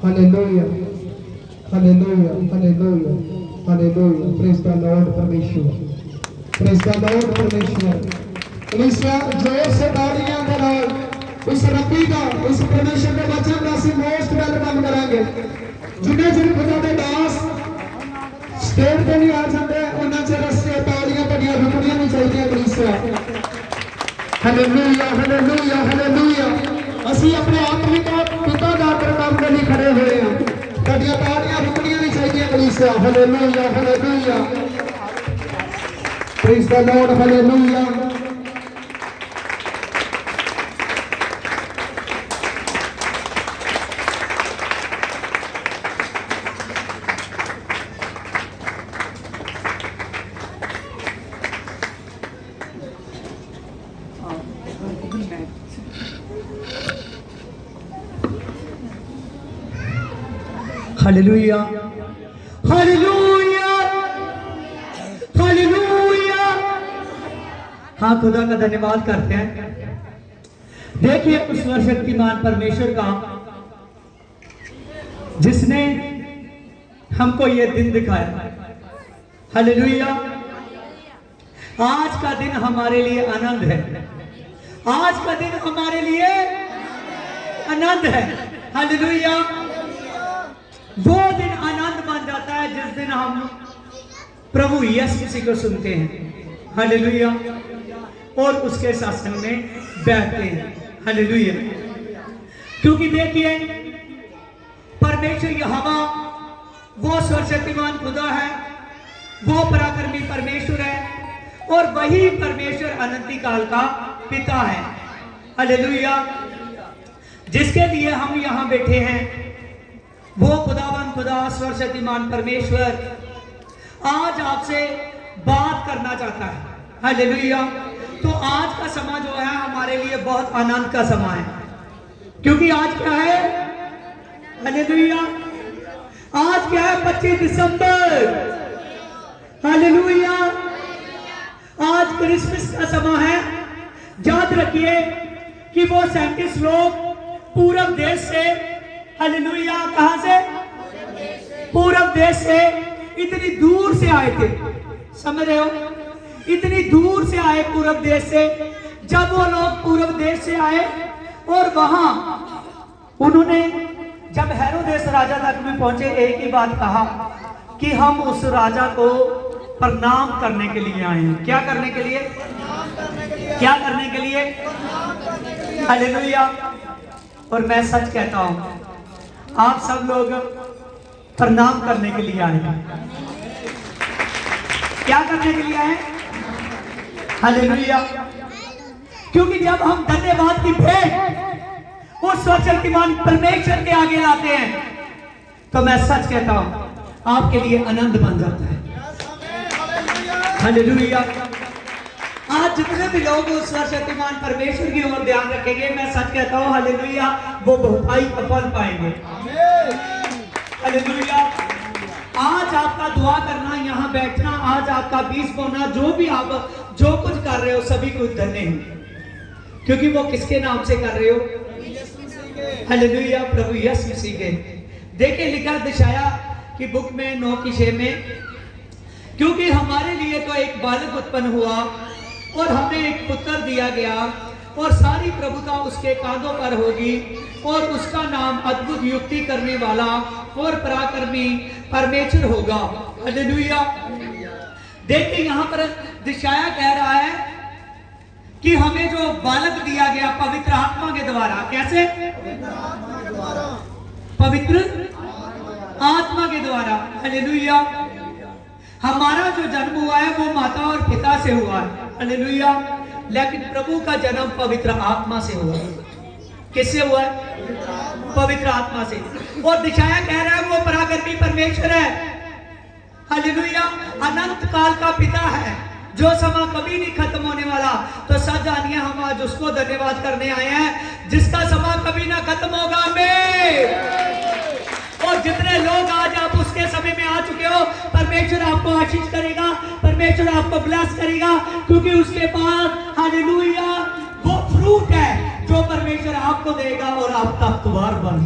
Hallelujah, hallelujah, hallelujah, hallelujah. Praise the Lord परमेश्वर, praise the Lord परमेश्वर। कलीसिया जोर से तालियां बजाओ। इस रब्बी का, इस परमेश्वर के वचन का ਅਸੀਂ मोस्ट वेलकम करेंगे। जिन्हें जिन खुदा के दास स्टेज पे नहीं आ जाते उन्हें चਿਰ ਅਸੀਂ ਤਾਲੀਆਂ ਤੁਹਾਡੀਆਂ ਰੁਕਣੀਆਂ ਨਹੀਂ ਚਾਹੀਦੀਆਂ। ਕਲੀਸਿया हालेलुया, हालेलुया, हालेलुया। ਅਸੀਂ ਆਪਣੇ ਆਤਮਿਕ ਪਿਤਾ ਦਾ ਪ੍ਰਣਾਮ ਕਰਨ ਲਈ ਖੜੇ ਹੋਏ ਹਾਂ। ਤੁਹਾਡੀਆਂ ਤਾਲੀਆਂ ਰੁਕਣੀਆਂ ਨਹੀਂ ਚਾਹੀਦੀਆਂ। ਕਲੀਸਿया hallelujah, hallelujah. Praise the Lord, hallelujah. Hallelujah, hallelujah, hallelujah. हाँ, खुदा का धन्यवाद करते हैं। देखिए उस सर्वशक्तिमान परमेश्वर का जिसने हमको ये दिन दिखाया। हालेलुया। आज का दिन हमारे लिए आनंद है। आज का दिन हमारे लिए आनंद है। हालेलुया। वो दिन आनंद बन जाता है जिस दिन हम प्रभु यीशु मसीह को सुनते हैं। हालेलुया। और उसके शासन में बैठते हैं। हालेलुया। क्योंकि देखिए परमेश्वर यहोवा वो सर्वशक्तिमान खुदा है, वो पराक्रमी परमेश्वर है और वही परमेश्वर अनंती काल का पिता है। हालेलुया। जिसके लिए हम यहाँ बैठे हैं वो खुदावन खुदा सर्वशक्तिमान परमेश्वर आज आपसे बात करना चाहता है। हालेलुया। तो आज का समय जो है हमारे लिए बहुत आनंद का समय है। क्योंकि आज क्या है? हालेलुया। आज क्या है? 25 दिसंबर। हालेलुया। आज क्रिसमस का समय है। याद रखिए कि वो 37 लोग पूरब देश से, हालेलुया, कहां से? पूरब देश से इतनी दूर से आए थे। समझ रहे हो? इतनी दूर से आए पूरब देश से। जब वो लोग पूरब देश से आए और वहां उन्होंने जब हेरोदेस राजा तक में पहुंचे, एक ही बात कहा कि हम उस राजा को प्रणाम करने के लिए आए हैं। क्या करने के लिए? क्या करने के लिए? हालेलुया। और मैं सच कहता हूं आप सब लोग प्रणाम करने के लिए आए हैं। क्या करने के लिए आए? हालेलुया। क्योंकि जब हम धन्यवाद की भेंट उस सर्वशक्तिमान परमेश्वर के आगे लाते हैं तो मैं सच कहता हूं आपके लिए आनंद बन जाता है। हालेलुया। आज जितने भी लोग उस सर्वशक्तिमान परमेश्वर की ओर ध्यान रखेंगे, मैं सच कहता हूं हालेलुया, वो बहुत ही सफल पाएंगे। हालेलुया। आज आपका दुआ करना, यहाँ बैठना, आज आपका बीच बोना, जो भी आप जो कुछ कर रहे हो सभी कुछ धन्य है। क्योंकि वो किसके नाम से कर रहे हो? हालेलुया, प्रभु यीशु मसीह के। देखिए लिखा दिशाया की बुक में 9:6 में, क्योंकि हमारे लिए तो एक बालक उत्पन्न हुआ और हमें एक पुत्र दिया गया और सारी प्रभुता उसके कांधों पर होगी और उसका नाम अद्भुत युक्ति करने वाला और पराक्रमी परमेश्वर होगा। हालेलुया। देखिए यहाँ पर दिशाया कह रहा है कि हमें जो बालक दिया गया पवित्र आत्मा के द्वारा। कैसे? पवित्र आत्मा के द्वारा। हालेलुया। हमारा जो जन्म हुआ है वो माता और पिता से हुआ है। हालेलुया। लेकिन प्रभु का जन्म पवित्र आत्मा से हुआ। किससे हुआ है? पवित्र आत्मा से। और दिशाया कह रहा है वो पराक्रमी परमेश्वर है। हालेलुया। अनंत काल का पिता है, जो समय कभी नहीं खत्म होने वाला। तो सच जानिए हम आज उसको धन्यवाद करने आए हैं जिसका समय कभी ना खत्म होगा। और जितने लोग आज आप उसके समय में आ चुके हो, परमेश्वर आपको आशीष करेगा, परमेश्वर आपको ब्लेस करेगा, क्योंकि उसके पास हालेलुया वो फ्रूट है जो परमेश्वर आपको देगा और आप तख्तवार बन।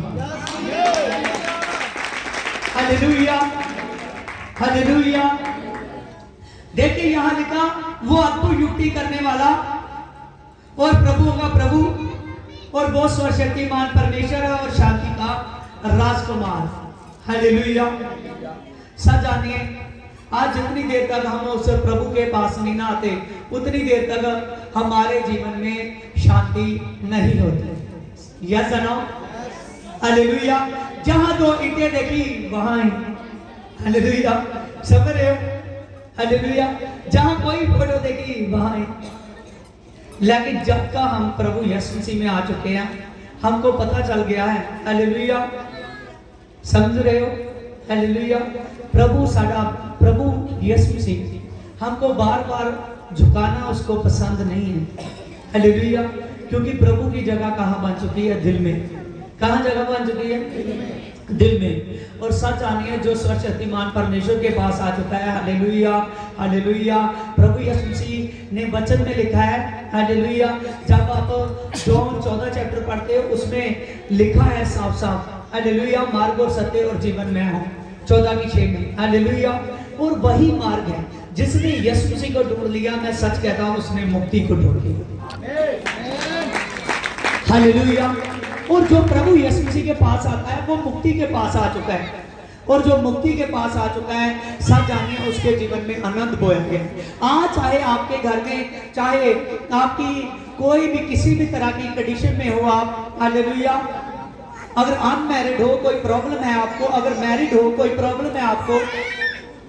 Hallelujah, hallelujah. देखिए यहाँ लिखा, वो अद्भुत युक्ति करने वाला और प्रभुओं का प्रभु और बहुत सर्वशक्तिमान परमेश्वर और शांति का राजकुमार। हालेलुया। सब जानिए, आज जितनी देर तक हम उस प्रभु के पास नहीं ना आते, उतनी देर तक हमारे जीवन में शांति नहीं होती। Yes no, hallelujah. जहां दो ईंटें देखी वहां ही, हालेलुया, समझ रहे हो, हालेलुया। जहां कोई फोटो देखी वहां ही। लेकिन जब का हम प्रभु यीशु मसीह में आ चुके हैं, हमको पता चल गया है, हालेलुया, समझ रहे हो, हालेलुया। प्रभु साडा प्रभु यीशु मसीह हमको बार बार झुकाना उसको पसंद नहीं है, हालेलुया। क्योंकि प्रभु की जगह कहाँ बन चुकी है? दिल में। कहाँ जगह बन चुकी है? दिल में। और सच जानिए, जो सर्वशक्तिमान परमेश्वर के पास आ चुका है, हालेलुया, हालेलुया। प्रभु यीशु मसीह ने वचन में लिखा है, हालेलुया। जब आप जॉन 14 चैप्टर पढ़ते हो, उसमें लिखा है साफ साफ, हालेलुया, मार्ग और सत्य और जीवन में हूं, 14:6 में, हालेलुया। और वही मार्ग है जिसने यीशु मसीह को ढूंढ लिया, मैं सच कहता हूं, उसने मुक्ति को ढूंढ लिया, हालेलुया। और जो प्रभु यीशु मसीह के पास आता है, वो मुक्ति के पास आ चुका है। और जो मुक्ति के पास आ चुका है, सब जानिए उसके जीवन में आनंद बोएंगे। आज चाहे आपके घर में, चाहे आपकी कोई भी किसी भी तरह की कंडीशन में हो आप, हालेलुया, अगर अनमैरिड हो कोई प्रॉब्लम है आपको, अगर मैरिड हो कोई प्रॉब्लम है आपको,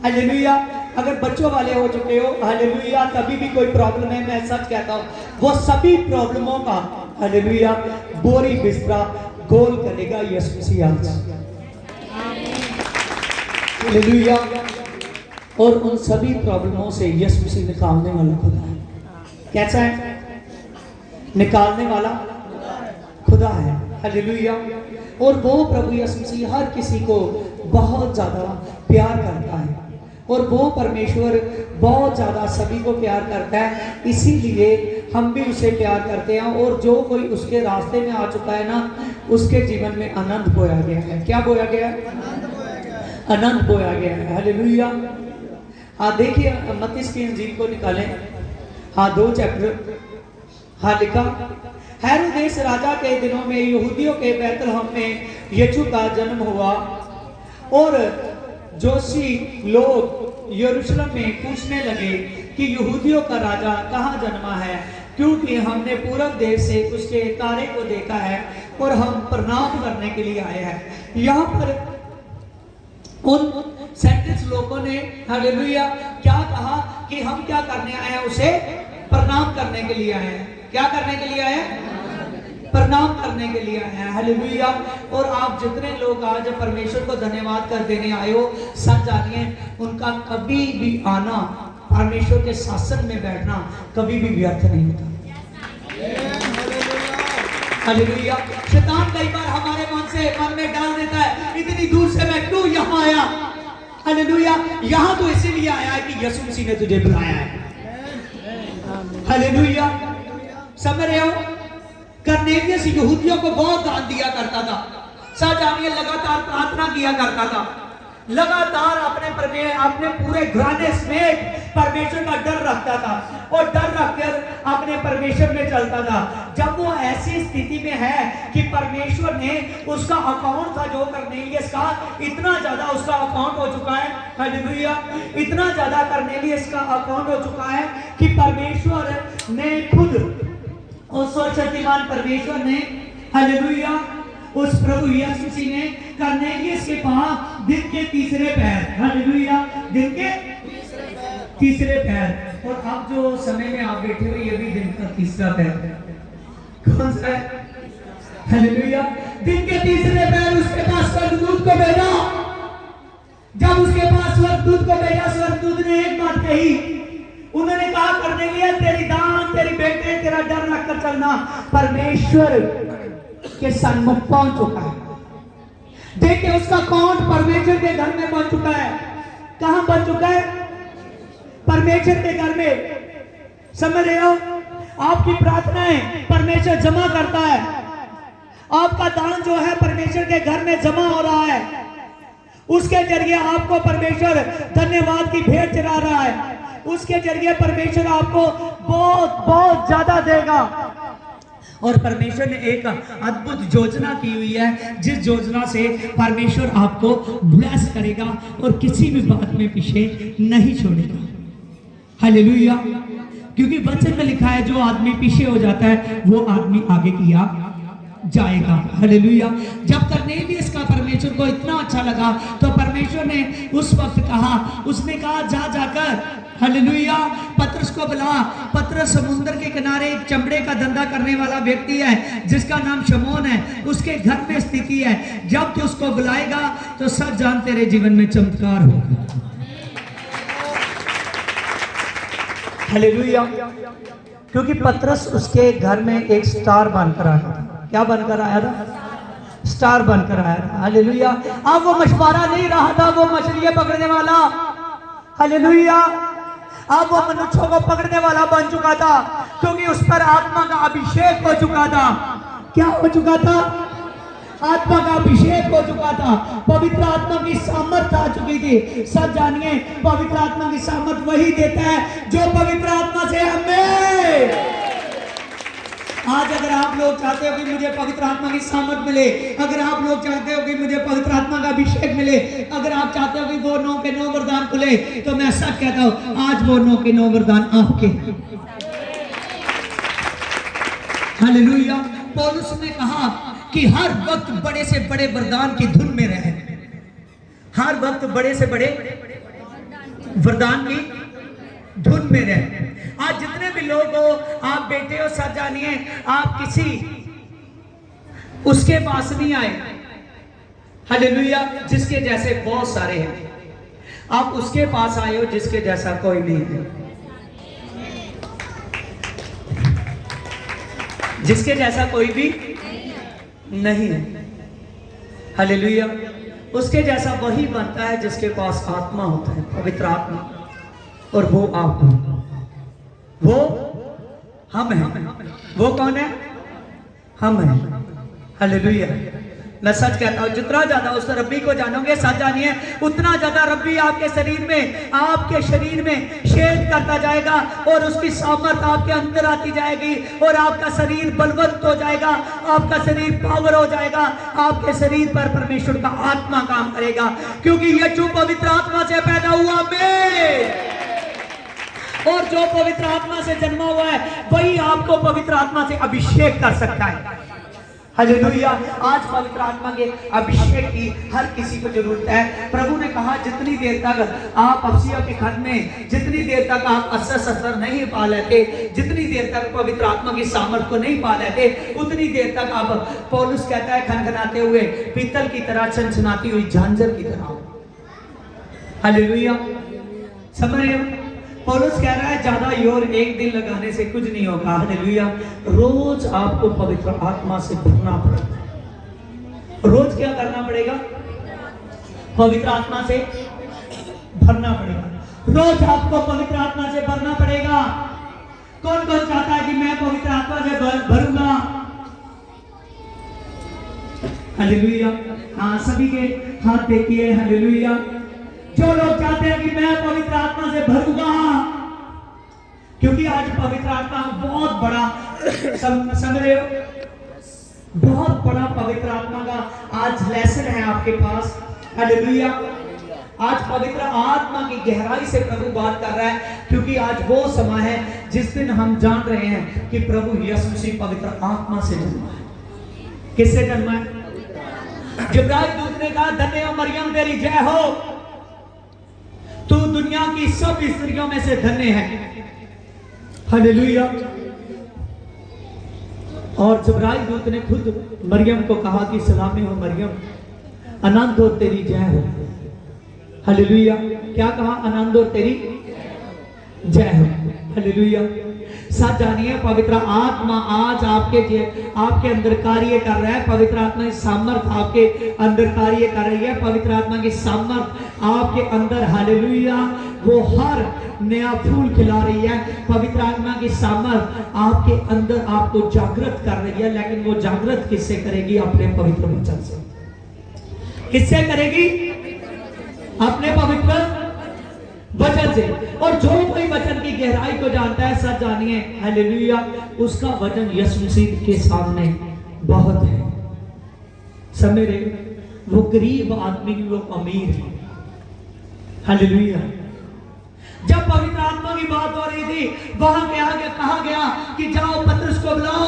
हालेलुया, अगर बच्चों वाले हो चुके हो, हालेलुया, तभी भी कोई प्रॉब्लम है, मैं सच कहता हूँ, वो सभी प्रॉब्लमों का, हालेलुया, बोरी बिस्तरा गोल करेगा यीशु मसीह आज, हालेलुया। और उन सभी प्रॉब्लमों से यीशु मसीह निकालने वाला खुदा है। कैसा है? निकालने वाला खुदा है, हालेलुया। और वो प्रभु यीशु मसीह हर किसी को बहुत ज्यादा प्यार करता है, और वो परमेश्वर बहुत ज्यादा सभी को प्यार करता है, इसीलिए हम भी उसे प्यार करते हैं। और जो कोई उसके रास्ते में आ चुका है ना, उसके जीवन में आनंद बोया गया है। क्या बोया गया है? आनंद बोया गया है, हालेलुया। हाँ, देखिए मत्ती की इंजील को निकालें, हाँ 2 चैप्टर, हाँ लिखा, हेरोदेस राजा के दिनों में यहूदियों के बैतलहम में यीशु का जन्म हुआ, और जोशी लोग यरूशलेम में पूछने लगे कि यहूदियों का राजा कहाँ जन्मा है, क्योंकि हमने पूरब देश से उसके तारे को देखा है और हम प्रणाम करने के लिए आए हैं। यहाँ पर उन 37 लोगों ने, हालेलुया, क्या कहा कि हम क्या करने आए हैं? उसे प्रणाम करने के लिए आए हैं। क्या करने के लिए आए हैं? प्रणाम करने के लिए आए हैं, हालेलुया। और आप जितने लोग आज परमेश्वर को धन्यवाद कर देने आए हो, सच जानिए उनका कभी भी आना, परमेश्वर के शासन में बैठना कभी भी व्यर्थ नहीं होता, हालेलुया। शैतान कई बार हमारे मन में डाल देता है, इतनी दूर से मैं क्यों यहाँ आया, हालेलुया। यहाँ तो इसीलिए आया है कि यीशु मसीह ने तुझे बुलाया है, हालेलुया, समझ रहे हो। कर्नेलियस यहूदियों को बहुत दान दिया करता था, सब जानिए, लगातार प्रार्थना किया करता था, लगातार अपने पूरे घराने समेत परमेश्वर का डर रखता था, और डर रखकर अपने परमेश्वर में चलता था। जब वो ऐसी स्थिति में है कि परमेश्वर ने उसका अकाउंट था जो कर्नेलियस का, इतना ज्यादा उसका अकाउंट हो चुका है, हालेलुया, इतना ज्यादा कर्नेलियस का अकाउंट हो चुका है कि परमेश्वर ने खुद, उस सर्वशक्तिमान परमेश्वर ने, हालेलुया, उस प्रभु यीशु मसीह ने कर्नेलियस के पास दिन के तीसरे पहर, हालेलुया, दिन के तीसरे पहर, और अब जो समय में आप बैठे हो ये भी दिन का तीसरा पहर, कौन सा है? हालेलुया, दिन के तीसरे पहर उसके पास स्वर्गदूत को भेजा। जब उसके पास स्वर्गदूत को भेजा, स्वर्गदूत ने एक बात कही, उन्होंने कहा, कर्नेलियस, तेरी दान, तेरी बेटे, तेरा डर रखकर चलना परमेश्वर के सन्मुख पहुंच चुका है। देखिए उसका अकाउंट परमेश्वर के घर में बन चुका है। कहां बन चुका है? परमेश्वर के घर में। समझ रहे हो? आपकी प्रार्थनाएं परमेश्वर जमा करता है, आपका दान जो है परमेश्वर के घर में जमा हो रहा है, उसके जरिए आपको परमेश्वर धन्यवाद की भेंट चढ़ा रहा है, उसके जरिए परमेश्वर आपको बहुत बहुत ज्यादा देगा। और परमेश्वर ने एक अद्भुत योजना की हुई है, जिस योजना से परमेश्वर आपको ब्लेस करेगा और किसी भी बात में पीछे नहीं छोड़ेगा। हालेलुया। क्योंकि वचन में लिखा है, जो आदमी पीछे हो जाता है वो आदमी आगे किया जाएगा। हालेलुया। जब कर्नेलियस का परमेश्वर को इतना अच्छा लगा तो परमेश्वर ने उस वक्त कहा, उसने कहा जा जाकर, हालेलुया, पतरस को बुला। पतरस समुद्र के किनारे एक चमड़े का धंधा करने वाला व्यक्ति है जिसका नाम शमौन है, उसके घर में स्थिति है। जब तू उसको बुलाएगा तो सब जान तेरे जीवन में चमत्कार होगा। हालेलुया। क्योंकि पतरस उसके घर में एक स्टार बनकर आया था। क्या बनकर आया था? स्टार बनकर आया था। हालेलुया। अब वो मछुआरा नहीं रहा था, वो मछलियां पकड़ने वाला। हालेलुया। अब वो मनुष्यों को पकड़ने वाला बन चुका था, क्योंकि उस पर आत्मा का अभिषेक हो चुका था। क्या हो चुका था? आत्मा का अभिषेक हो चुका था, पवित्र आत्मा की सामर्थ आ चुकी थी। सब जानिए, पवित्र आत्मा की सामर्थ वही देता है जो पवित्र आत्मा से हमें। आज अगर आप लोग चाहते हो कि मुझे पवित्र आत्मा की सामर्थ मिले, अगर आप लोग चाहते हो कि मुझे पवित्र आत्मा का अभिषेक मिले, अगर आप चाहते हो कि वो 9 के 9 वरदान खुले, तो मैं सच कहता हूं, आज वो 9 के 9 वरदान आपके। हालेलुया। पौलुस ने कहा कि हर वक्त बड़े से बड़े वरदान की धुन में रहे, हर वक्त बड़े से बड़े वरदान की धुन में रहे। आज जितने भी लोग हो, आप बेटे हो, सब जानिए, आप किसी उसके पास नहीं आए। हालेलुया। जिसके जैसे बहुत सारे हैं, आप उसके पास आए हो जिसके जैसा कोई नहीं है। जिसके जैसा कोई भी नहीं है। हालेलुया। उसके जैसा वही बनता है जिसके पास आत्मा होता है, पवित्र आत्मा, और वो आप हो, वो हम हैं। वो कौन है? हम हैं। हालेलुया। मैं सच कहता हूं, जितना ज्यादा उस रब्बी को जानोगे, सच जानिए, उतना ज्यादा रब्बी आपके शरीर में शेद करता जाएगा और उसकी सामर्थ आपके अंदर आती जाएगी और आपका शरीर बलवंत हो जाएगा, आपका शरीर पावर हो जाएगा, आपके शरीर पर परमेश्वर का आत्मा काम करेगा। क्योंकि यीशु पवित्र आत्मा से पैदा हुआ मैं, और जो पवित्र आत्मा से जन्मा हुआ है वही आपको पवित्र आत्मा से अभिषेक कर सकता है। हालेलुया। आज पवित्र आत्मा के अभिषेक की हर किसी को जरूरत है। प्रभु ने कहा, जितनी देर तक आप अफसियों के खत में, जितनी देर तक आप अस्त्र शस्त्र नहीं पा लेते, जितनी देर तक पवित्र आत्मा की सामर्थ को नहीं पा लेते, उतनी देर तक आप, पौलुस कहता है, खनखनाते हुए पीतल की तरह, छनछनाती हुई झांझर की तरह। हालेलुया। समझ रहे हो? पौलुस कह रहा है, ज्यादा योर एक दिन लगाने से कुछ नहीं होगा। हालेलुया। रोज आपको पवित्र आत्मा से भरना पड़ेगा। रोज क्या करना पड़ेगा? पवित्र आत्मा से भरना पड़ेगा। रोज आपको पवित्र आत्मा से भरना पड़ेगा। कौन कौन चाहता है कि मैं पवित्र आत्मा से भरूंगा? हालेलुया। हाँ, सभी के हाथ देखिए। हालेलुया। जो लोग चाहते हैं कि मैं पवित्र आत्मा से भरूंगा, क्योंकि आज पवित्र आत्मा बहुत बड़ा, समझ रहे हो, बहुत बड़ा पवित्र आत्मा का आज लेसन है आपके पास। हालेलुया। आज पवित्र आत्मा की गहराई से प्रभु बात कर रहा है, क्योंकि आज वो समय है जिस दिन हम जान रहे हैं कि प्रभु यीशु मसीह पवित्र आत्मा से जन्मा है। किससे जन्मा है? जिब्राइल दूत ने कहा, धन्य हो मरियम, तेरी जय हो, तू दुनिया की सब स्त्रियों में से धन्य है। हालेलुया। और जिब्राइल दूत ने खुद मरियम को कहा कि सलामी हो मरियम, आनंद और तेरी जय हो। हालेलुया। क्या कहा? आनंद और तेरी जय हो। हालेलुया। साथ जानिए, पवित्र आत्मा आज आपके अंदर कार्य कर रहा है। पवित्र आत्मा की सामर्थ आपके अंदर कार्य कर रही है। पवित्र आत्मा की सामर्थ आपके अंदर, हालेलुया, वो हर नया फूल खिला रही है। पवित्र आत्मा की सामर्थ आपके अंदर आपको जागृत कर रही है। लेकिन वो जागृत किससे करेगी? अपने पवित्र वचन से। किससे करेगी? अपने पवित्र वचन से। और जो कोई वचन की गहराई को जानता है, सच जानिए हालेलुया, उसका वचन यीशु मसीह के सामने बहुत है। समझ रहे, वो गरीब आदमी भी वो अमीर है। हालेलुया। जब पवित्र आत्मा की बात हो रही थी, वहां कहा गया कि जाओ पतरस को बुलाओ।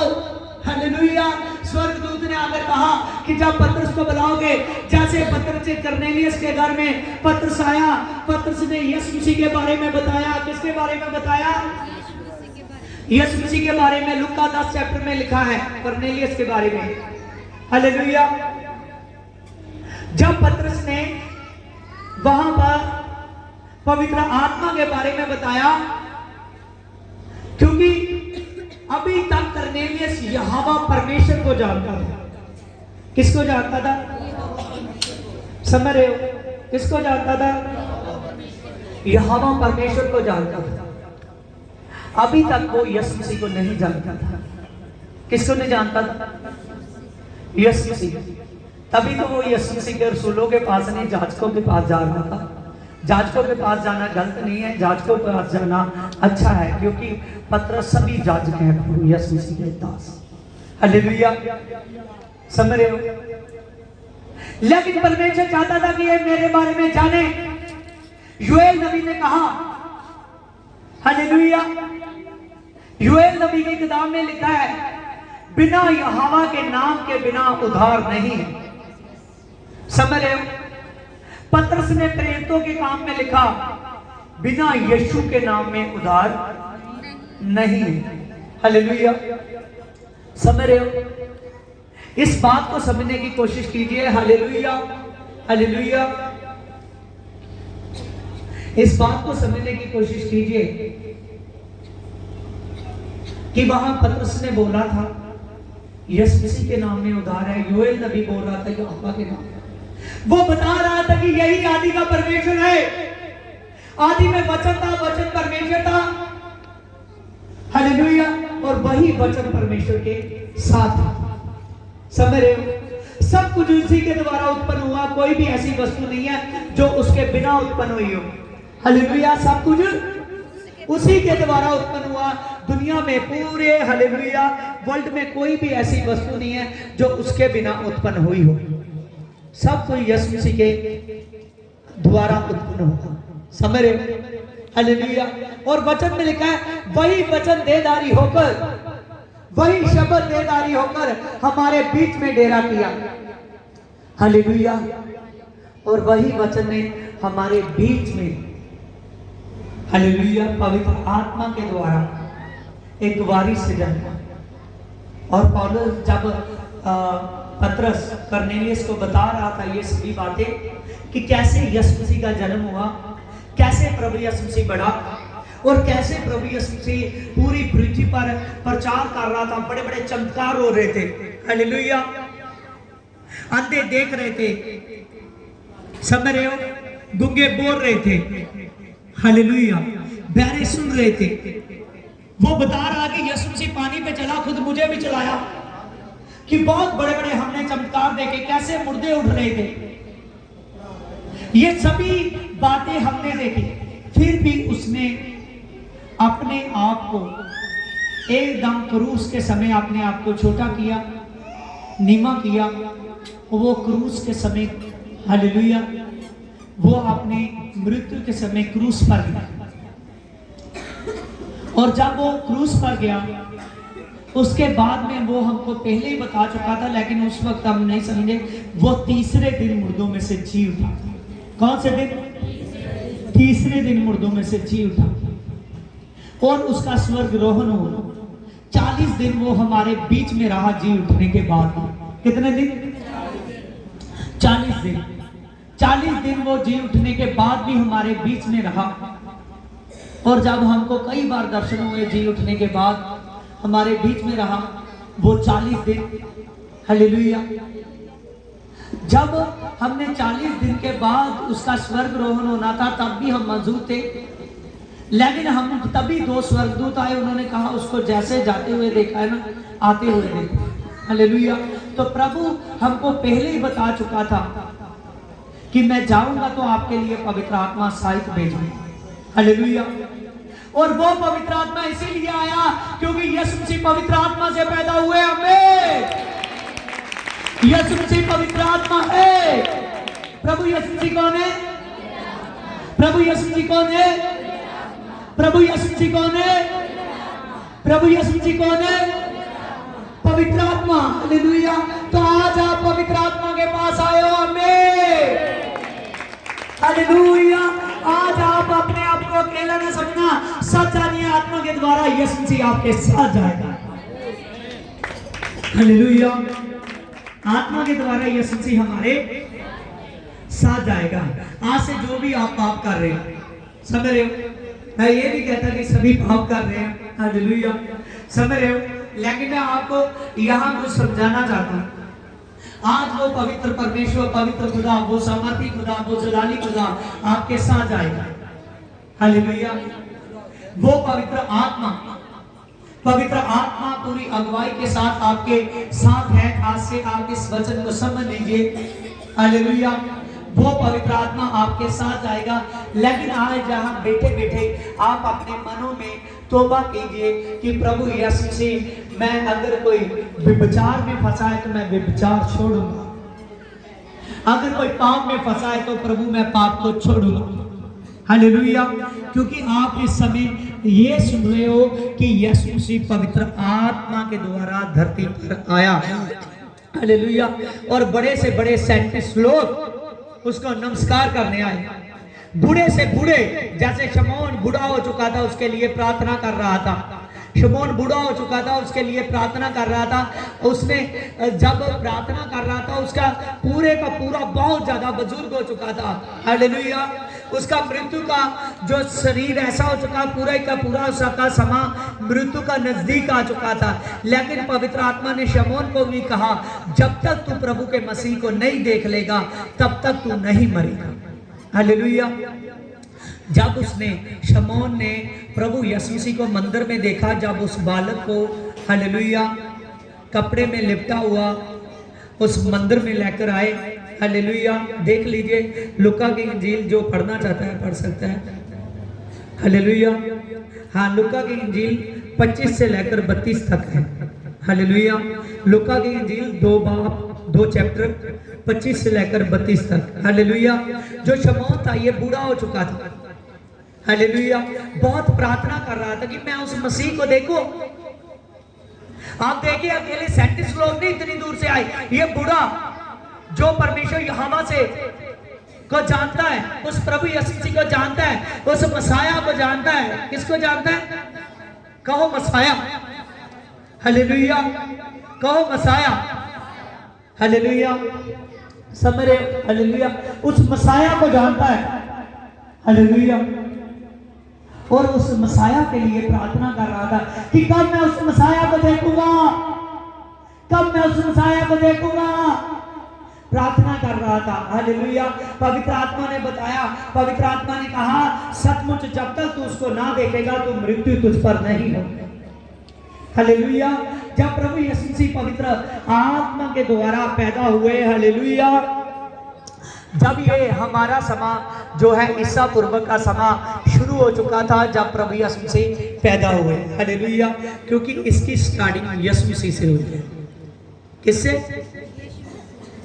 हालेलुया। स्वर्गदूत ने आकर कहा कि जब पतरस को बुलाओगे, जैसे पतरस से करनेलियस के घर में पतरस आया, पतरस ने यीशु मसीह के बारे में बताया। किसके बारे में बताया? यीशु मसीह के बारे में। लूका 10 चैप्टर में लिखा है करनेलियस के बारे में। हालेलुया। जब पतरस ने वहां पर पवित्र आत्मा के बारे में बताया, क्योंकि अभी तक करनेलियस यहोवा परमेश्वर को जानता था। किसको जानता था? समझ रहे हो? किसको जानता था? यहोवा परमेश्वर को जानता था। अभी तक वो यीशु मसीह को नहीं जानता था। किसको नहीं जानता था? यीशु मसीह। तभी तो वो यीशु मसीह के रसूलों के पास नहीं, जाजकों के पास जा रहा था। जाजकों के पास जाना गलत नहीं है, जाजकों के पास जाना अच्छा है, क्योंकि पतरस सभी जाजक हैं प्रभु यीशु मसीह के दास। हालेलुया। समझ रहे हो? लेकिन परमेश्वर चाहता था कि ये मेरे बारे में जाने। योएल नबी ने कहा, हालेलुया, योएल नबी की किताब में लिखा है, बिना यहोवा के नाम के बिना उद्धार नहीं है। समझ रहे हो? पतरस ने प्रेरितों के काम में लिखा, बिना यीशु के नाम में उद्धार नहीं है। हालेलुया। समझ रहे हो? इस बात को समझने की कोशिश कीजिए। हालेलुया। हालेलुया। इस बात को समझने की कोशिश कीजिए कि वहां पतरस ने बोला था यीशु मसीह के नाम में उद्धार है। योएल नबी बोल रहा था यहोवा के नाम। वो बता रहा था कि यही आदि का परमेश्वर है। आदि में वचन था, वचन परमेश्वर था। हालेलुया। और वही वचन परमेश्वर के साथ था। समझ रहे हो? सब कुछ उसी के द्वारा उत्पन्न हुआ। कोई भी ऐसी वस्तु नहीं है जो उसके बिना उत्पन्न हुई हो। हालेलुया। सब कुछ उसी के द्वारा उत्पन्न हुआ। दुनिया में पूरे हालेलुया वर्ल्ड में कोई भी ऐसी वस्तु नहीं है जो उसके बिना उत्पन्न हुई हो। सब कोई यीशु मसीह के द्वारा उत्पन्न होगा। समझ रहे हो? हालेलुया। और वचन में लिखा है, वही वचन देहधारी होकर, वही शब्द देहधारी होकर हमारे बीच में डेरा किया। हालेलुया। और वही वचन ने हमारे बीच में, हालेलुया, पवित्र आत्मा के द्वारा एक वारिस से जन्मा। और पौलुस जब पतरस करनेलियस को बता रहा था ये सभी बातें कि कैसे यीशु मसीह का जन्म हुआ, कैसे प्रभु यीशु मसीह बढ़ा, और कैसे प्रभु यीशु मसीह पूरी पृथ्वी पर प्रचार कर रहा था। बड़े बड़े चमत्कार हो रहे थे। हालेलुया। अंधे देख रहे थे। समझ रहे हो? गूंगे बोल रहे थे। हालेलुया। बहरे सुन रहे थे। वो बता रहा कि यीशु मसीह पानी पे चला, खुद मुझे भी चलाया, कि बहुत बड़े बड़े हमने चमत्कार देखे, कैसे मुर्दे उठ रहे थे। ये सभी बातें हमने देखी। फिर भी उसने अपने आप को एकदम क्रूस के समय अपने आप को छोटा किया, नीमा किया। वो क्रूस के समय, हालेलुया, वो अपने मृत्यु के समय क्रूस पर गया। और जब वो क्रूस पर गया, उसके बाद में वो हमको पहले ही बता चुका था, लेकिन उस वक्त हम नहीं समझे। वो तीसरे दिन मुर्दों में से जी उठा। कौन से दिन? तीसरे दिन मुर्दों में से जी उठा। और उसका स्वर्गारोहण हुआ। 40 दिन वो हमारे बीच में रहा जी उठने के बाद। कितने दिन? 40 दिन। 40 दिन वो जी उठने के बाद भी हमारे बीच में रहा। और जब हमको कई बार दर्शन हुए जी उठने के बाद, हमारे बीच में रहा वो 40 दिन। हालेलुया। जब हमने 40 दिन के बाद उसका स्वर्गारोहण होना था, तब भी हम मौजूद थे। लेकिन हम तभी 2 स्वर्गदूत आए, उन्होंने कहा उसको जैसे जाते हुए देखा है ना, आते हुए देखा। हालेलुया। तो प्रभु हमको पहले ही बता चुका था कि मैं जाऊंगा तो आपके लिए पवित्र आत्मा सहायक भेजूंगा। हालेलुया। और वो पवित्र आत्मा इसीलिए आया क्योंकि यीशु मसीह पवित्र आत्मा से पैदा हुए। हमें यीशु मसीह पवित्र आत्मा है। प्रभु यीशु मसीह कौन है? प्रभु यीशु मसीह कौन है? प्रभु यीशु मसीह कौन है? प्रभु यीशु मसीह कौन है? पवित्र आत्मा। हालेलुया। तो आज आप पवित्र आत्मा के पास आए हो। हमें हालेलुया। आज आप अपने आप को अकेला न समझना, सब जानिए आत्मा के द्वारा यीशु मसीह आपके साथ जाएगा। हालेलुया। आत्मा के द्वारा यीशु मसीह हमारे साथ जाएगा। आज से जो भी आप पाप कर रहे हो, समझ रहे हो, मैं ये नहीं कहता कि सभी पाप कर रहे हैं। हालेलुया। समझ रहे हो, लेकिन मैं आपको यहाँ कुछ समझाना चाहता हूँ। आज वो पवित्र परमेश्वर, पवित्र खुदा, वो सामर्थी खुदा, वो जलाली खुदा आपके साथ आएगा। हालेलुया। वो पवित्र आत्मा पूरी अगुवाई के साथ आपके साथ है। आज से आप इस वचन को समझ लीजिए। हालेलुया। वो पवित्र आत्मा आपके साथ आएगा। लेकिन आज जहाँ बैठे बैठे आप अपने मनों में तौबा कीजिए कि प्रभु यीशु मसीह, मैं अगर कोई व्यभिचार में फंसा है तो मैं व्यभिचार छोड़ूंगा। अगर कोई पाप में फंसा है तो प्रभु मैं पाप को छोड़ूंगा। हालेलुया। क्योंकि आप इस समय ये सुन रहे हो कि यीशु मसीह पवित्र आत्मा के द्वारा धरती पर आया। हालेलुया। और बड़े से बड़े साइंटिस्ट लोग उसको नमस्कार करने आए। बूढ़े से बूढ़े, जैसे शमौन बूढ़ा हो चुका था, उसके लिए प्रार्थना कर रहा था। शमौन बूढ़ा हो चुका था, उसके लिए प्रार्थना कर रहा था। उसने जब प्रार्थना कर रहा था, उसका पूरे का पूरा बहुत ज्यादा बुजुर्ग हो चुका था। हालेलुया। उसका मृत्यु का जो शरीर ऐसा हो चुका, पूरे का पूरा उसका समा मृत्यु का नजदीक आ चुका था। लेकिन पवित्र आत्मा ने शमौन को भी कहा, जब तक तू प्रभु के मसीह को नहीं देख लेगा तब तक तू नहीं मरेगा। हालेलुया। जब उसने, शमौन ने प्रभु यीशु मसीह को मंदिर में देखा, जब उस बालक को, हालेलुया, कपड़े में लिपटा हुआ उस मंदिर में लेकर आए। हालेलुया। देख लीजिए, लुका की इंजील जो पढ़ना चाहता है पढ़ सकता है। हालेलुया। हाँ, लुका की इंजील 25 से लेकर 32 तक है। हालेलुया। लुका की इंजील 2 चैप्टर 25 से लेकर 32 तक। हालेलुया। जो शमौन था ये बूढ़ा हो चुका था। हालेलुया। बहुत प्रार्थना कर रहा था कि मैं उस मसीह को देखूं। आप देखिए, अकेले साइंटिस्ट लोग नहीं इतनी दूर से आए, ये बूढ़ा जो परमेश्वर यहोवा से को जानता है, उस प्रभु यीशु मसीह को जानता है, उस मसाया को जानता है। किसको जानता है? कहो मसाया। हालेलुया। कहो मसाया। हालेलुया। समझ रहे? हालेलुया। उस मसाया को जानता है। हालेलुया। और उस मसाया के लिए प्रार्थना कर रहा था कि कब मैं उस मसाया को देखूंगा, कब मैं उस मसाया को देखूंगा। प्रार्थना कर रहा था। हालेलुया। पवित्र आत्मा ने बताया, पवित्र आत्मा ने कहा, सचमुच जब तक तू उसको ना देखेगा तो मृत्यु तुझ पर नहीं होगी। हालेलुया। जब प्रभु यीशु मसीह पवित्र आत्मा के द्वारा पैदा हुए, हालेलुया, जब ये हमारा समा जो है ईसा पूर्व का समा शुरू हो चुका था, जब प्रभु यीशु मसीह पैदा हुए। हालेलुया। क्योंकि इसकी स्टार्टिंग यीशु मसीह से हुई है। किससे?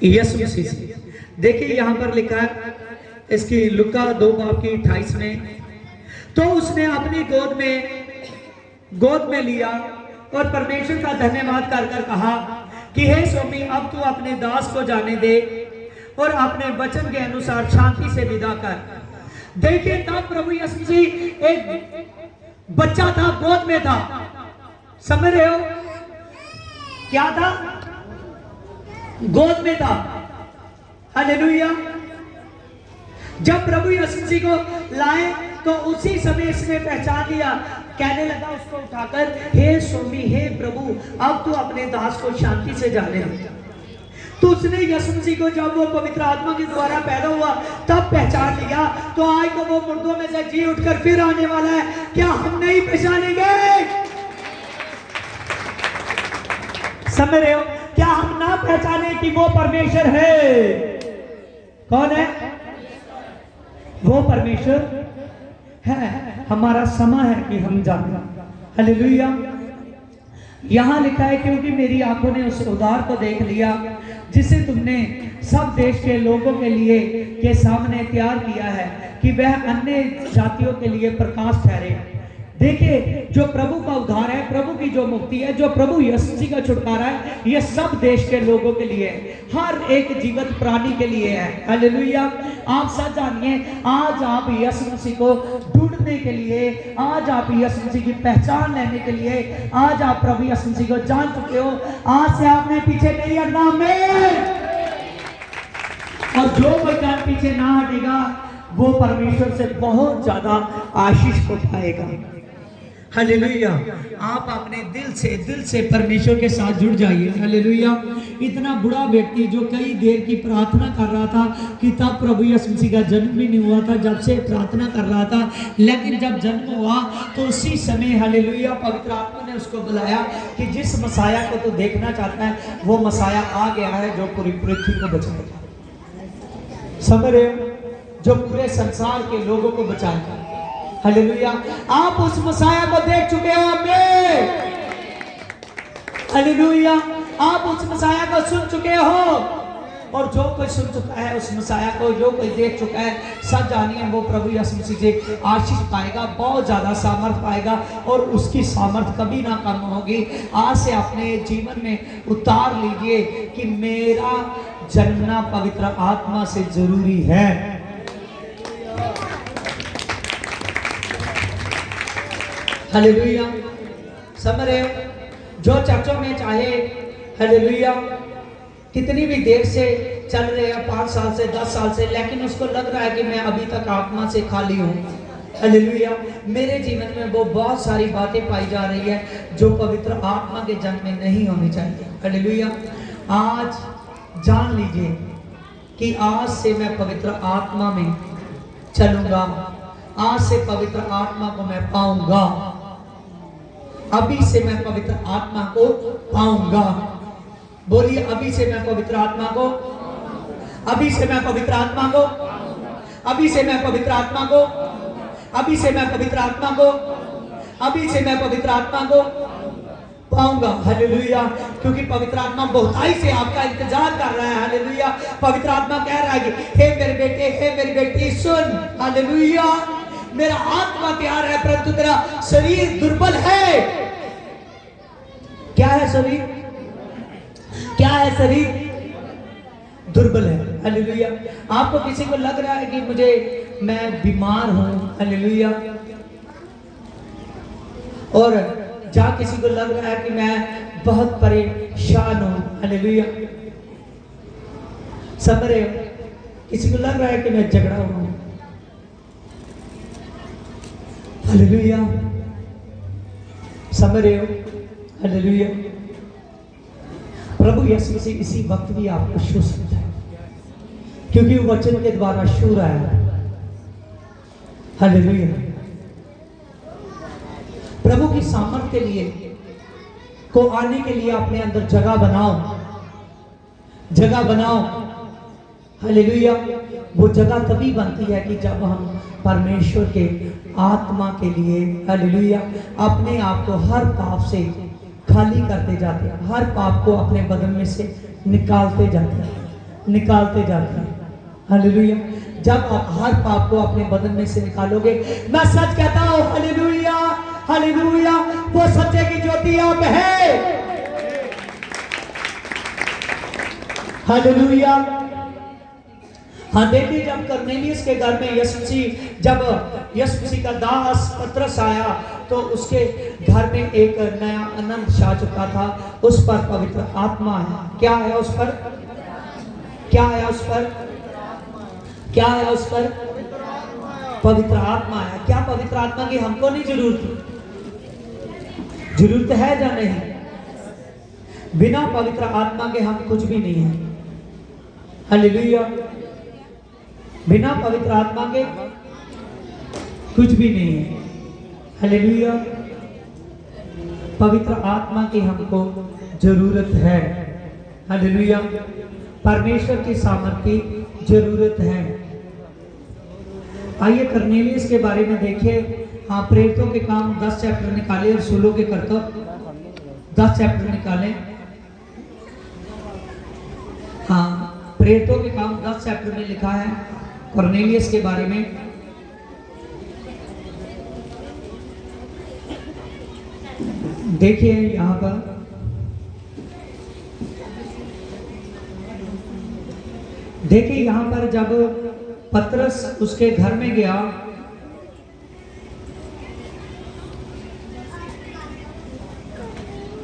यीशु मसीह से। देखिए यहाँ पर लिखा है, इसकी लुका 2:28 में, तो उसने अपनी गोद में लिया और परमेश्वर का धन्यवाद कर कर कहा कि हे स्वामी, अब तू अपने दास को जाने दे और अपने वचन के अनुसार शांति से विदा कर। देखिए, तब प्रभु यीशु मसीह एक बच्चा था, गोद में था। समझ रहे हो? क्या था? गोद में था। हालेलुया। जब प्रभु यीशु मसीह को लाए तो उसी समय इसने पहचान लिया, कहने लगा उसको उठाकर, हे स्वामी, हे प्रभु, अब तू अपने दास को शांति से जाने दे। तो उसने यीशु मसीह को, जब वो पवित्र आत्मा के द्वारा पैदा हुआ तब पहचान लिया। तो आज तो वो मुर्दों में से जी उठकर फिर आने वाला है। क्या हम नहीं पहचानेंगे? समझ रहे हो? क्या हम ना पहचाने कि वो परमेश्वर है? कौन है? वो परमेश्वर है। हमारा समय है कि हम जाने। हालेलुया। यहाँ लिखा है क्योंकि मेरी आंखों ने उस उद्धार को देख लिया जिसे तुमने सब देश के लोगों के लिए के सामने तैयार किया है कि वह अन्य जातियों के लिए प्रकाश ठहरे। देखिए, जो प्रभु का उद्धार है, प्रभु की जो मुक्ति है, जो प्रभु यीशु जी का छुटकारा है, ये सब देश के लोगों के लिए है, हर एक जीवित प्राणी के लिए है। हालेलुया। आप सच जानिए, आज आप यीशु मसीह को ढूंढने के लिए, आज आप यीशु मसीह की पहचान लेने के लिए, आज आप प्रभु यीशु मसीह को जान चुके हो, आज से आपने पीछे नहीं हटना में। और जो कोई जान पीछे ना हटेगा वो परमेश्वर से बहुत ज्यादा आशीष को पाएगा। हालेलुया। आप अपने दिल से परमेश्वर के साथ जुड़ जाइए। हालेलुया। इतना बुरा व्यक्ति जो कई देर की प्रार्थना कर रहा था कि तब प्रभु यीशु मसीह का जन्म भी नहीं हुआ था, जब से प्रार्थना कर रहा था, लेकिन जब जन्म हुआ तो उसी समय हालेलुया पवित्र आत्मा ने उसको बुलाया कि जिस मसाया को तू देखना चाहता है वो मसाया आ गया है जो पूरी पृथ्वी को बचाएगा। समझ रहे हो? जो पूरे संसार के लोगों को बचाएगा। हालेलुया। आप उस मसाया को देख चुके हो। आमीन। हालेलुया। आप उस मसाया को सुन चुके हो, और जो कोई सुन चुका है उस मसाया को, जो कोई देख चुका है, सब जानिए वो प्रभु यीशु मसीह से आशीष पाएगा, बहुत ज्यादा सामर्थ पाएगा, और उसकी सामर्थ कभी ना कम होगी। आज से अपने जीवन में उतार लीजिए कि मेरा जन्मना पवित्र आत्मा से जरूरी है। हालेलुया। समझ रहे हो? जो चर्चों में चाहे हालेलुया कितनी भी देर से चल रहे हैं, 5 साल से 10 साल से, लेकिन उसको लग रहा है कि मैं अभी तक आत्मा से खाली हूँ। हालेलुया। मेरे जीवन में वो बहुत सारी बातें पाई जा रही है जो पवित्र आत्मा के जन्म में नहीं होनी चाहिए। हालेलुया। आज जान लीजिए कि आज से मैं पवित्र आत्मा में चलूंगा, आज से पवित्र आत्मा को मैं पाऊंगा, अभी से मैं पवित्र आत्मा को पाऊंगा। बोलिए, अभी से मैं पवित्र आत्मा को, अभी से मैं पवित्र आत्मा को, अभी से मैं पवित्र आत्मा को, अभी से मैं पवित्र आत्मा को, अभी से मैं पवित्र आत्मा को पाऊंगा। हालेलुया। क्योंकि पवित्र आत्मा बहुताई से आपका इंतजार कर रहा है। हालेलुया। पवित्र आत्मा कह रहा है कि हे मेरे बेटे, हे मेरी बेटी सुन। हालेलुया। मेरा आत्मा तैयार है परंतु तेरा शरीर दुर्बल है। क्या है शरीर? क्या है शरीर? दुर्बल है। हालेलुया। आपको किसी को लग रहा है कि मैं बीमार हूं। हालेलुया। और जहां किसी को लग रहा है कि मैं बहुत परेशान हूं। हालेलुया। समझ रहे हो? किसी को लग रहा है कि मैं झगड़ा हूं। हालेलुया। समझ रहे हो? हालेलुया। प्रभु यीशु मसीह इसी वक्त भी आपको छू सकता है, क्योंकि वो वचन के द्वारा छू रहा है। हालेलुया। प्रभु की सामर्थ के लिए को आने के लिए अपने अंदर जगह बनाओ, जगह बनाओ। हालेलुया। वो जगह तभी बनती है कि जब हम परमेश्वर के आत्मा के लिए हालेलुया अपने आप को हर पाप से खाली करते जाते हैं, हर पाप को अपने बदन में से निकालते जाते हैं, निकालते जाते हैं। हालेलुया। जब आप हर पाप को अपने बदन में से निकालोगे, मैं सच कहता हूं हालेलुया, हालेलुया, वो सच्चे की ज्योति आप है। हालेलुया। हाँ, देखिए जब करनेलियस के घर में जब यीशु मसीह का दास पतरस आया तो उसके घर में एक नया आनंद छा चुका था। उस पर पवित्र आत्मा है। क्या है उस पर? क्या है उस पर? क्या है उस पर? पवित्र आत्मा है। क्या पवित्र आत्मा की हमको नहीं जरूरत? जरूरत है या नहीं? बिना पवित्र आत्मा के हम कुछ भी नहीं है। हालेलुया। बिना पवित्र आत्मा के कुछ भी नहीं है। हालेलुया। पवित्र आत्मा की हमको जरूरत है। हालेलुया। परमेश्वर की सामर्थ की जरूरत है। आइए करनेलियस के बारे में देखिए। हाँ, प्रेरितों के काम 10 चैप्टर निकाले, और रसूलों के करतब 10 चैप्टर निकाले। हाँ, प्रेरितों के काम 10 चैप्टर में लिखा है करनेलियस के बारे में। देखिए यहाँ पर देखिए, यहाँ पर जब पतरस उसके घर में गया,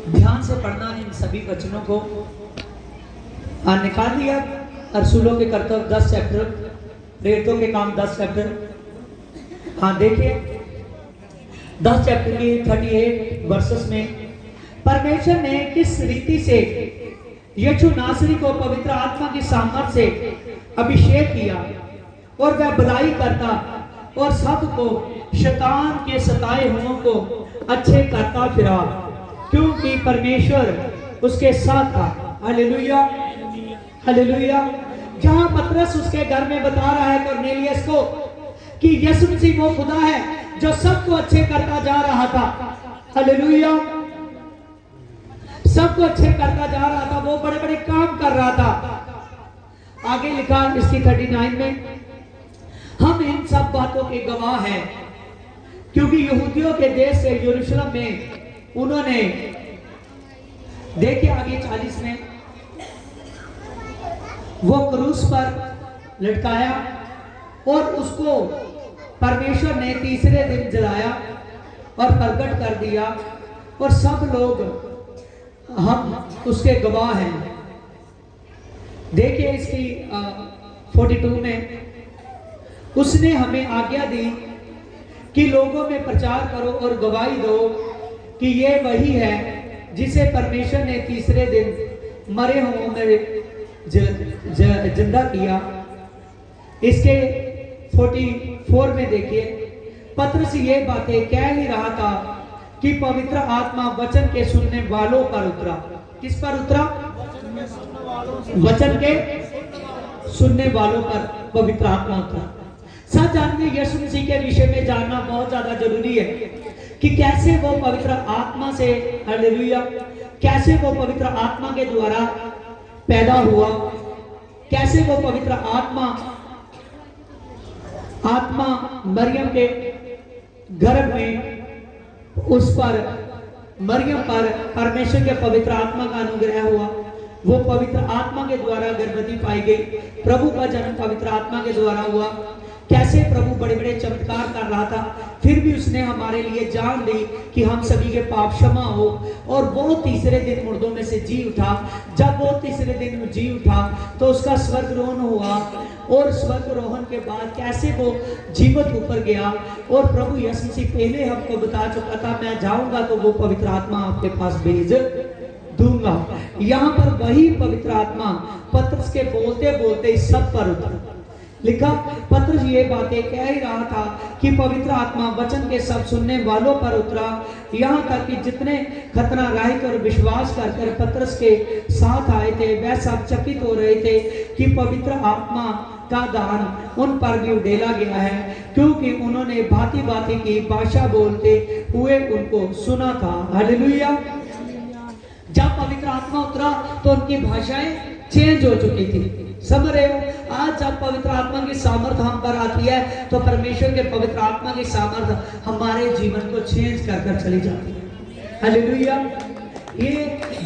ध्यान से पढ़ना इन सभी वचनों को। निकाल दिया रसूलों के करतब 10 चैप्टर, प्रेरितों के काम 10 चैप्टर। हाँ देखिए 10 चैप्टर की 38 वर्सेस में परमेश्वर ने किस रीति से यीशु नासरी को पवित्र आत्मा की सामर्थ से अभिषेक किया, और वह भलाई करता और सबको शैतान के सताए हुओं को अच्छे करता फिरा, क्योंकि परमेश्वर उसके साथ था। Hallelujah, hallelujah. जहां पतरस उसके घर में बता रहा है करनेलियस को कि यीशु मसीह वो खुदा है जो सबको अच्छे करता जा रहा था। हालेलुया, सबको अच्छे करता जा रहा था, वो बड़े बड़े काम कर रहा था। आगे लिखा इसकी 39 में, हम इन सब बातों के गवाह हैं, क्योंकि यहूदियों के देश से यरूशलेम में उन्होंने, देखिए आगे 40 में, वो क्रूस पर लटकाया और उसको परमेश्वर ने तीसरे दिन जलाया और प्रकट कर दिया, और सब लोग हम उसके गवाह हैं। देखिए इसकी 42 में, उसने हमें आज्ञा दी कि लोगों में प्रचार करो और गवाही दो कि ये वही है जिसे परमेश्वर ने तीसरे दिन मरे हुओं में जिंदा किया। इसके 44 में देखिए, पतरस ये बातें कह ही रहा था कि पवित्र आत्मा वचन के सुनने वालों पर उतरा। किस पर उतरा? वचन के सुनने वालों पर पवित्र आत्मा उतरा। सच जानने यीशु मसीह के विषय में जानना बहुत ज्यादा जरूरी है कि कैसे वो पवित्र आत्मा से, हालेलुया, कैसे वो पवित्र आत्मा के द्वारा पैदा हुआ, कैसे वो पवित्र आत्मा मरियम के गर्भ में उस पर, मरियम पर परमेश्वर के पवित्र आत्मा का अनुग्रह हुआ। वो पवित्र आत्मा के द्वारा गर्भवती पाई गई। प्रभु का जन्म पवित्र आत्मा के द्वारा हुआ। कैसे प्रभु बड़े बड़े चमत्कार कर रहा था, फिर भी उसने हमारे लिए जान ली कि हम सभी के पाप क्षमा हो, और वो तीसरे दिन मुर्दों में से जी उठा। जब वो तीसरे दिन जी उठा तो उसका स्वर्गरोहण हुआ, और स्वर्गरोहण के बाद कैसे वो जीवित ऊपर गया। और प्रभु यीशु मसीह पहले हमको बता चुका था, मैं जाऊंगा तो वो पवित्र आत्मा आपके पास भेज दूंगा। यहाँ पर वही पवित्र आत्मा पतरस के बोलते बोलते सब पर उतरा। लिखा, पतरस ये बातें कह ही रहा था कि पवित्र आत्मा वचन के सब सुनने वालों पर उतरा, यहाँ तक कि जितने खतना राही कर विश्वास कर पतरस के साथ आए थे वह सब चकित हो रहे थे कि पवित्र आत्मा का दान उन पर भी उड़ेला गया है, क्योंकि उन्होंने भांति भांति की भाषा बोलते हुए उनको सुना था। हालेलुया। जब पवित्र आत्मा उतरा तो उनकी भाषाएं चेंज हो चुकी थी। समझ रहे हो? आज जब पवित्र आत्मा की सामर्थ हम पर आती है तो परमेश्वर के पवित्र आत्मा की सामर्थ हमारे जीवन को चेंज कर कर चली जाती है। हालेलुया। ये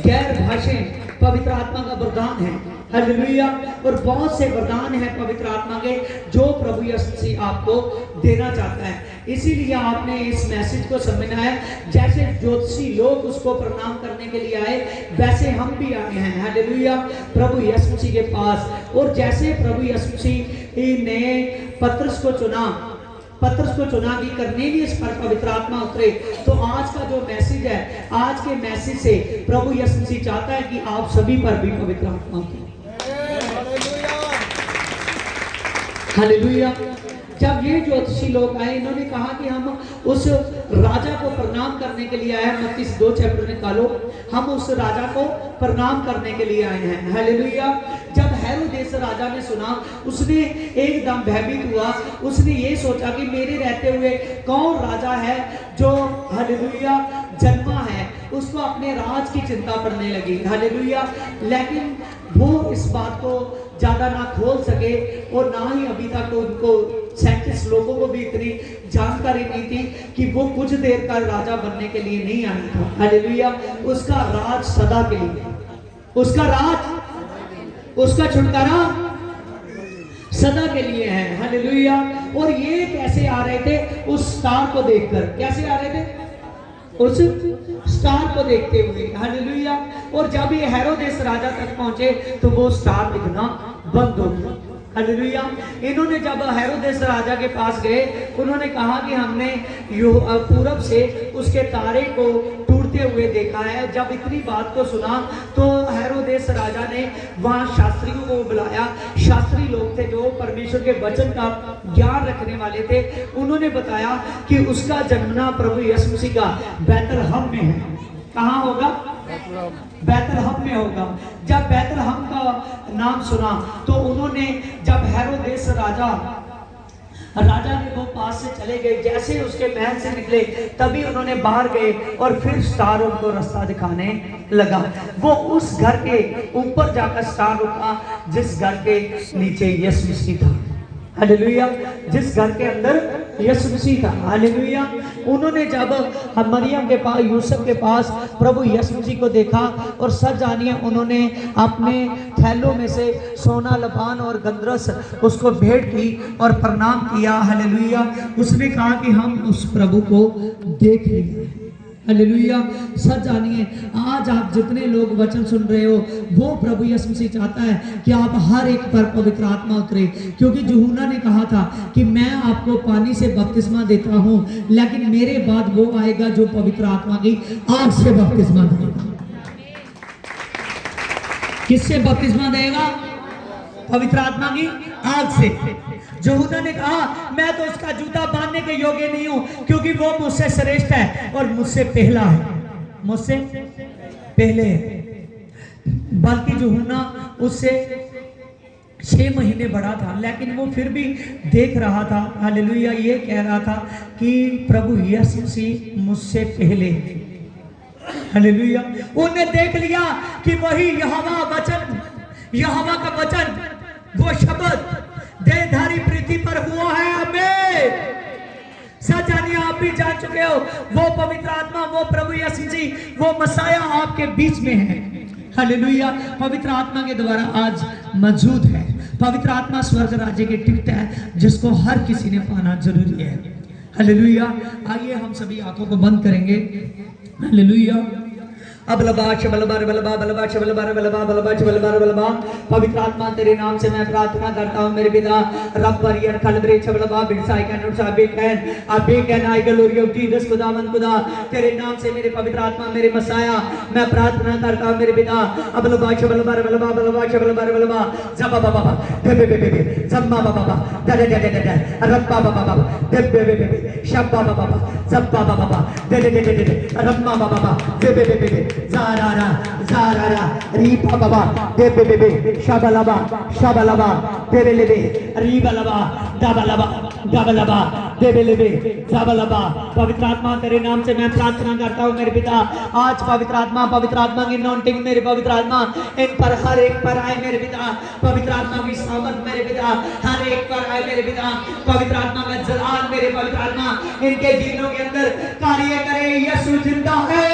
गैर भाषाएं पवित्र आत्मा का वरदान है। हालेलुया। और बहुत से वरदान हैं पवित्र आत्मा के जो प्रभु यीशु मसीह आपको देना चाहता है। इसीलिए आपने इस मैसेज को समझना है। जैसे ज्योतिषी लोग उसको प्रणाम करने के लिए आए, वैसे हम भी आए हैं। हालेलुया, प्रभु यीशु मसीह के पास। और जैसे प्रभु यीशु मसीह ने पतरस को चुना कि करनेलियस पर पवित्र आत्मा उतरे, तो आज का जो मैसेज है, आज के मैसेज से प्रभु यीशु मसीह चाहता है कि आप सभी पर भी पवित्र आत्मा उतरे। हालेलुया। जब ये ज्योतिषी लोग आए, इन्होंने कहा कि हम उस राजा को प्रणाम करने के लिए आए हैं। मत्ती 2 चैप्टर निकालो, हम उस राजा को प्रणाम करने के लिए आए हैं। हालेलुया। जब हेरोदेस राजा ने सुना, उसने एकदम भयभीत हुआ। उसने ये सोचा कि मेरे रहते हुए कौन राजा है जो हालेलुया जन्मा है। उसको अपने राज की चिंता पड़ने लगी। हालेलुया। लेकिन वो इस बात को ज्यादा ना खोल सके और ना ही अभी तक उनको 37 लोगों को भी इतनी जानकारी नहीं थी कि वो कुछ देर का राजा बनने के लिए नहीं आया था। हालेलुया। उसका राज सदा के लिए, उसका राज, उसका छुटकारा सदा के लिए है। हालेलुया। और ये कैसे आ रहे थे? उस स्टार को देखकर। कैसे आ रहे थे? उस स्टार को देखते हुए। हालेलुया। और जब ये हेरोदेस राजा तक पहुंचे तो वो स्टार दिखना बंद हो गया। हालेलुया। इन्होंने जब हेरोदेस राजा के पास गए, उन्होंने कहा कि हमने पूरब से उसके तारे को टूटते हुए देखा है। जब इतनी बात को सुना तो हेरोदेस राजा ने वहां शास्त्रियों को बुलाया। शास्त्री लोग थे जो परमेश्वर के वचन का ज्ञान रखने वाले थे। उन्होंने बताया कि उसका जन्मना प्रभु यीशु मसीह का बैतलहम में है। कहाँ होगा? बैतलहम में होगा। जब बैतलहम का नाम सुना तो उन्होंने, जब हेरोदेस राजा ने वो पास से चले गए, जैसे उसके महल से निकले तभी उन्होंने बाहर गए और फिर स्टार उनको रास्ता दिखाने लगा। वो उस घर के ऊपर जाकर स्टार रुका जिस घर के नीचे यीशु मसीह था। हालेलुया। जिस घर के अंदर यीशु मसीह था। हालेलुया। उन्होंने जब मरियम के पास, यूसुफ के पास प्रभु यीशु मसीह को देखा और सच जानिए उन्होंने अपने थैलों में से सोना, लबान और गंधरस उसको भेंट की और प्रणाम किया। हालेलुया। उसने कहा कि हम उस प्रभु को देख लिए। हालेलुया। सच जानिए आज आप जितने लोग वचन सुन रहे हो, वो प्रभु यीशु मसीह चाहता है कि आप हर एक पर पवित्र आत्मा उतरे। क्योंकि यूहन्ना ने कहा था कि मैं आपको पानी से बपतिस्मा देता हूं, लेकिन मेरे बाद वो आएगा जो पवित्र आत्मा की आग से बपतिस्मा देगा। किससे बपतिस्मा देगा? पवित्र आत्मा की आग से। यूहन्ना ने कहा मैं तो उसका जूता बांधने के योग्य नहीं हूं, क्योंकि वो मुझसे श्रेष्ठ है और मुझसे पहला है, मुझसे पहले है। बल्कि यूहन्ना उससे 6 महीने बड़ा था, लेकिन वो फिर भी देख रहा था। हालेलुया। ये कह रहा था कि प्रभु यीशु मसीह मुझसे पहले। हालेलुया। उन्हें देख लिया कि वही यहोवा वचन, यहोवा का वचन, वो शब्द देहधारी पृथ्वी पर हुआ है। हमें सच जानिए आप भी जान चुके हो, वो पवित्र आत्मा, वो प्रभु यीशु मसीह, वो मसाया आपके बीच में है। हालेलुया। पवित्र आत्मा के द्वारा आज मौजूद है। पवित्र आत्मा स्वर्ग राज्य के टिकट है जिसको हर किसी ने पाना जरूरी है। हालेलुया। आइए हम सभी आंखों को बंद करेंगे। हालेलुया। पवित्र आत्मा तेरे नाम से मैं प्रार्थना करता हूँ मेरे पिता। रब परियर खलबरे छबलबा बिरसाई कैन उठा बेकैन अबे can I glory of Jesus खुदावन खुदा, तेरे नाम से मेरे पवित्र आत्मा, मेरे मसाया, मैं प्रार्थना करता हूँ मेरे पिता। अबलबा छबलबा बलबा बलबा छबलबा बलबा जबा बाबा देबे बेबे जम्मा बाबा दे दे दे दे रब्बा बाबा देबे बेबे शब्बा बाबा जब्बा बाबा दे दे दे दे रब्बा बाबा देबे बेबे जारारा जारारा रीपा बाबा देबे बेबे शबलबा शबलबा देबे लेबे रीबलबा दबलबा दबलबा देबे लेबे जबलबा। पवित्र आत्मा तेरे नाम से मैं प्रार्थना करता हूँ मेरे पिता। आज पवित्र आत्मा की अनॉइंटिंग मेरे पवित्र आत्मा इन पर हर एक पर आए मेरे पिता। पवित्र आत्मा की सामर्थ मेरे पिता हर एक पर आए मेरे पिता। पवित्र आत्मा का जलाल मेरे पवित्र आत्मा इनके जीवनों के अंदर कार्य करे। यीशु जिंदा है।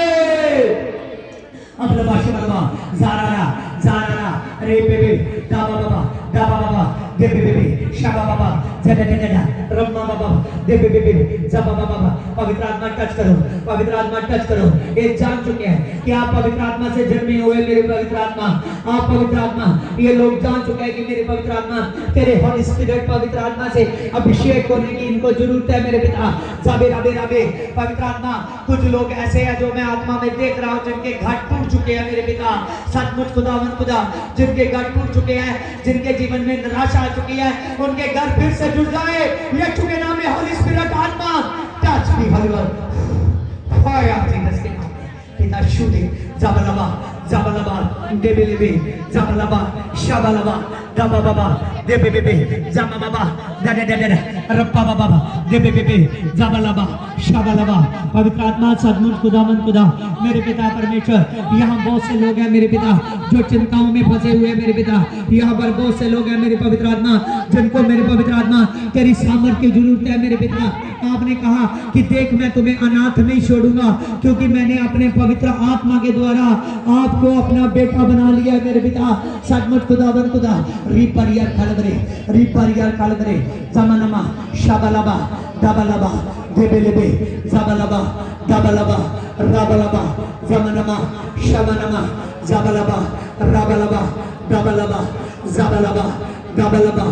अब लबाशे बाबा जारारा जारारा रे बेबे दाबा बाबा देबे बेबे शाबा बाबा जदा जदा रम्मा बाबा देबे बेबे जबा बाबा। पवित्र आत्मा टच करो, पवित्र आत्मा टच करो। ये जान चुके हैं कि आप पवित्र आत्मा से जन्मे हुए मेरे पवित्र आत्मा। आप पवित्र आत्मा, ये लोग जान चुके हैं कि मेरे पवित्र आत्मा तेरे हॉली स्पिरिट पवित्र आत्मा से अभिषेक होने की इनको जरूरत है मेरे पिता। जाबे राबे राबे पवित्र आत्मा, कुछ लोग ऐसे हैं जो मैं आत्मा में देख रहा हूँ जिनके घाट टूट चुके हैं मेरे पिता। सचमुच खुदावन खुदा, जिनके घाट टूट चुके हैं, जिनके जीवन में निराशा जा चुकी है, उनके घर फिर से जुड़ जाए। यीशु के नाम में होली स्पिरिट आत्मा टच भी हॉलीवुड फायर जीसस के नाम में। पिता शुद्ध जबलबा जबलबा देबेलेबे जबलबा शबलबा दबबबा देबेबेबे जबबबा दडडड रप्पा बाबा देबेबेबे जबलबा शबलबा। पवित्र आत्मा सदमुख खुदावन खुदा मेरे पिता परमेश्वर, यहाँ बहुत से लोग हैं मेरे पिता जो चिंताओं में फंसे हुए हैं मेरे पिता। यहाँ पर बहुत से लोग हैं मेरे पवित्र आत्मा जिनको मेरे पवित्र आत्मा तेरी सामर्थ की जरूरत है मेरे पिता। आपने कहा कि देख मैं तुम्हें अनाथ नहीं छोड़ूंगा, क्योंकि मैंने अपने पवित्र आत्मा के द्वारा आपको अपना बेटा बना लिया मेरे पिता। सचमुच खुदावन खुदा रिपरियर कलबरे जमनमा शबलबा दबलबा देबेलेबे जबलबा दबलबा रबलबा जमनमा शबनमा जबलबा रबलबा दबलबा जबलबा दबलबा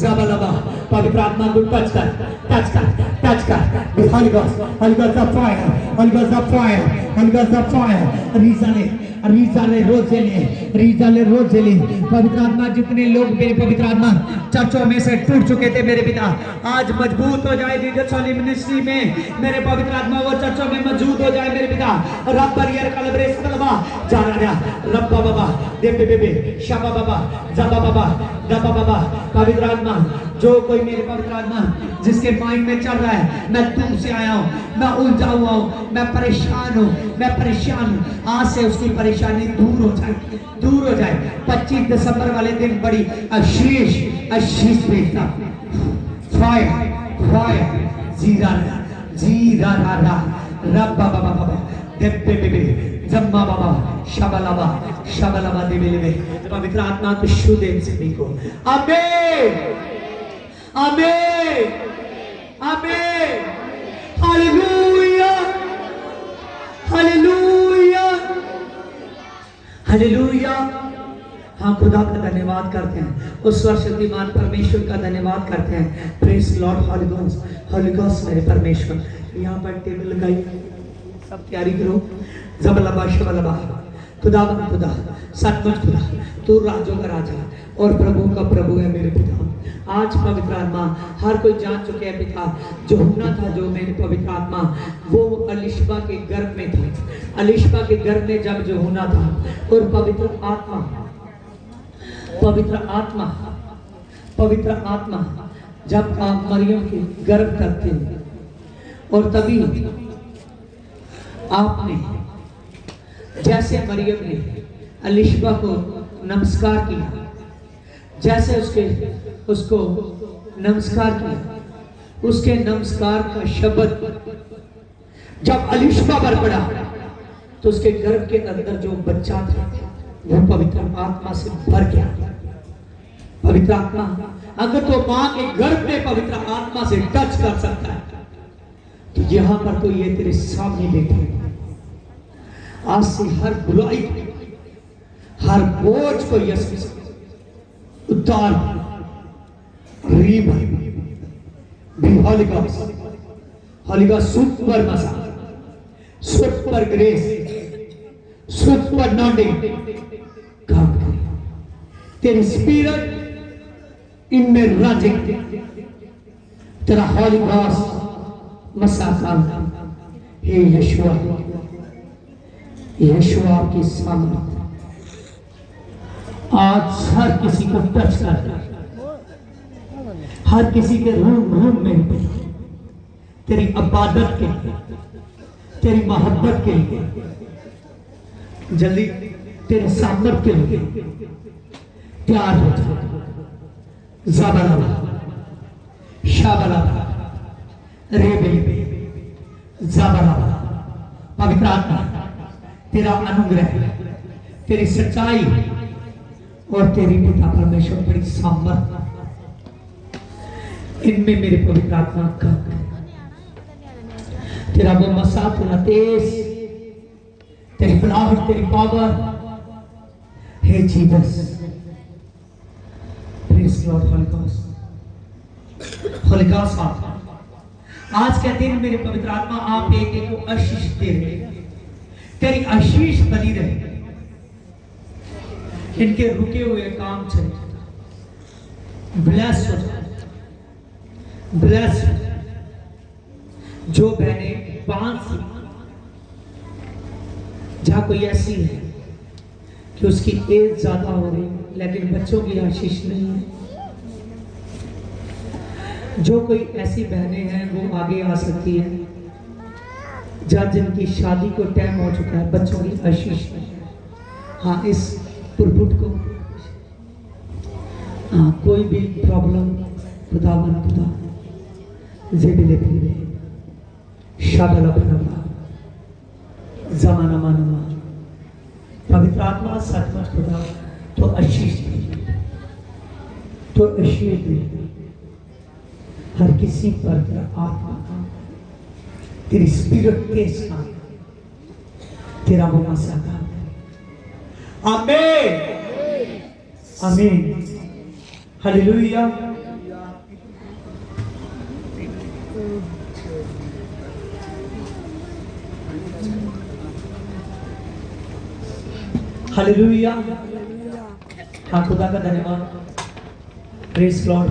जबलबा। पवित्र आत्मा को टच कर Holy Ghost of fire, Holy Ghost of fire, Holy Ghost of fire। रीजाले रोजेले पवित्र आत्मा जितने लोग मेरे पवित्र आत्मा चर्चों में से टूट चुके थे मेरे पिता, आज मजबूत हो जाए जीसस होली मिनिस्ट्री में मेरे पवित्र आत्मा वो चर्चों में मौजूद हो जाए मेरे पिता। रब परियर कलबरे सलबा जाना जा रब्बा बाबा देबे बेबे शाबा बाबा जाबा बाबा दबा बाबा। पवित्र आत्मा जो कोई मेरे पवित्र आत्मा जिसके माइंड में चल रहा है मैं दूर से आया हूँ, मैं उलझा हुआ हूँ, मैं परेशान हूँ, मैं परेशान हूँ, आज से उसकी परेशानी दूर हो जाए। 25 दिसंबर वाले दिन बड़ी आशीष भेजना। फायर जीरा रब्बा बाबा देबे बेबे जम्मा बाबा शबलबा देबेलेबे। पवित्र आत्मा को शुद्ध सभी को आमीन आमीन आमीन। Hallelujah hallelujah hallelujah. हाँ, खुदा का धन्यवाद करते हैं, उस सर्वशक्तिमान परमेश्वर का धन्यवाद करते हैं। प्रेज लॉर्ड होली घोस्ट मेरे परमेश्वर। यहाँ पर टेबल लगाई, सब तैयारी करो। जबलबा शबलबा खुदा सचमुच खुदा तू राजों का राजा और प्रभु का प्रभु है मेरे पिता। आज पवित्र आत्मा हर कोई जान चुके हैं पिता, जो होना था जो मेरे पवित्र आत्मा वो अलिशबा के गर्भ में था। अलिशबा के गर्भ में जब जो होना था, और पवित्र आत्मा जब आप मरियम के गर्भ तक थे, और तभी आपने जैसे मरियम ने अलिशबा को नमस्कार किया, जैसे उसको नमस्कार किया, उसके नमस्कार का शब्द जब अलिशबा पर पड़ा तो उसके गर्भ के अंदर जो बच्चा था वो पवित्र आत्मा से भर गया। पवित्र आत्मा अगर तो मां के गर्भ में पवित्र आत्मा से टच कर सकता है, तो यहां पर तो ये तेरे सामने बैठे। आज से हर बुराई, हर बोझ को यीशु से उतार Holy Ghost super massage, super grace, super anointing काम करे। तेरी स्पिरिट इनमें राजे, तेरा Holy Ghost मसाज हे यीशुआ की सामर्थ आज हर किसी को टच कर, हर किसी के रूम में तेरी इबादत के लिए, तेरी मोहब्बत के लिए, जल्दी तेरे सामर्थ के लिए तैयार हो जाए। ज़बलबा शबलबा रेबेलेबे ज़बलबा। पवित्र आत्मा तेरा अनुग्रह, तेरी सच्चाई और तेरी पिता परमेश्वर बड़ी सामर्थ इनमें मेरे पवित्र आत्मा का तेरा वो मसा, तेरा तेज, तेरी बनावट, तेरी पावर, हे Jesus. Praise Lord Holy Ghost. आज के दिन मेरे पवित्र आत्मा आप एक को आशीष दे रहे हैं, तेरी आशीष बनी रहे, इनके रुके हुए काम चले, ब्लेस हो जाए, ब्लेस। जो बहनें 5 जहां कोई ऐसी है कि उसकी एज ज्यादा हो रही लेकिन बच्चों की आशीष नहीं है, जो कोई ऐसी बहनें हैं वो आगे आ सकती है, जहाँ जिनकी शादी को टाइम हो चुका है, बच्चों की आशीष नहीं है। हाँ, इस पुरपुट को कोई भी प्रॉब्लम खुदा जेबी लेती रहे, शादला बना जमाना माना पवित्र आत्मा सचमुच खुदा तो आशीष दे, तो आशीष दे हर किसी पर आत्मा तेरी स्पिरिट के साथ तेरा वो मसा काम करे। आमीन आमीन हालेलुया। हालेलुया। हाँ, खुदा का धन्यवाद। Praise Lord.